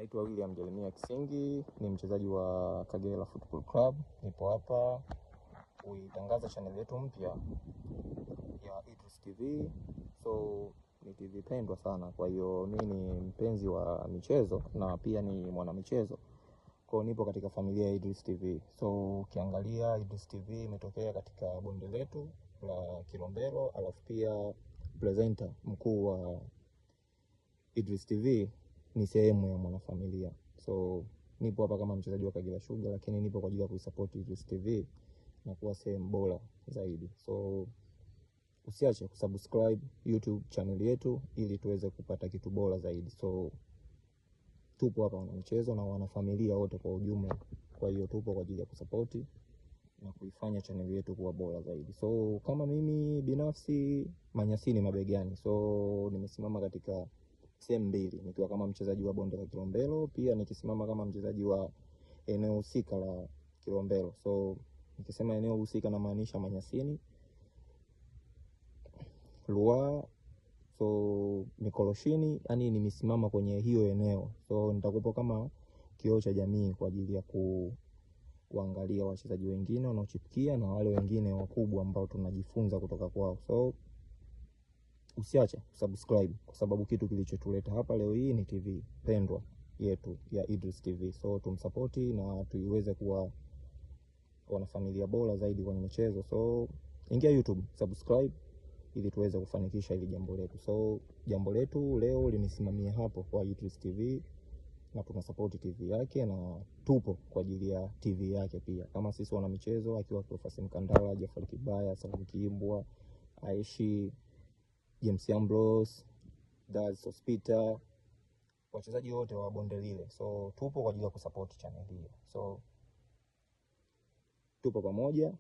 Naitwa William Jeremia Kisingi, ni mchezaji wa Kagera Football Club. Nipo hapa kuitangaza channel yetu mpya ya Idris TV. So ni TV pendwa sana, kwa hiyo mimi ni mpenzi wa michezo na pia ni mwanamichezo. Kwa hiyo nipo katika familia ya Idris TV. So ukiangalia Idris TV imetokea katika bonde letu la Kilombero, alafu pia presenter mkuu wa Idris TV ni sehemu ya mwanafamilia. So nipo hapa kama mchezaji wa Kagera Sugar, lakini nipo kwa ajili ya kuisupport Idris TV na kuwa sehemu bora zaidi. So usiache kusubscribe YouTube channel yetu ili tuweze kupata kitu bora zaidi. So tupo hapa wana mchezo na wanafamilia wote kwa ujumla. Kwa hiyo tupo kwa ajili ya kusupport na kuifanya channel yetu kuwa bora zaidi. So kama mimi binafsi manyasini mabegani. So nimesimama katika sehemu mbili, nikiwa kama mchezaji wa bonde la Kilombero, pia nikisimama kama mchezaji wa eneo husika la Kilombero. So nikisema eneo husika na maanisha Manyasini, Ruaha, so Mikoloshini, yani nimesimama kwenye hiyo eneo. So nitakupo kama kioo cha jamii kwa ajili ya kuangalia wachezaji wengine wanaochipukia na wale wengine wakubwa ambao tunajifunza kutoka kwao. So usiache subscribe kwa sababu kitu kilichotuleta hapa leo hii ni TV pendwa yetu ya Idris TV. So tumsupporti na tuiweze kuwa wanafamilia bora zaidi kwenye michezo. So ingia YouTube, subscribe ili tuweze kufanikisha hili jambo letu. So jambo letu leo limesimamia hapo kwa Idris TV na tunasupport TV yake na tupo kwa ajili ya TV yake pia. Kama sisi wana michezo akiwa Profesa Mkandala, Jafari Kibaya, Salim Kiimbwa, Aishi, James Ambrose, Daz Hospital, wachezaji wote wa bonde lile. So tupo kwa ajili ya kusupport channel hiyo. So tupo pamoja.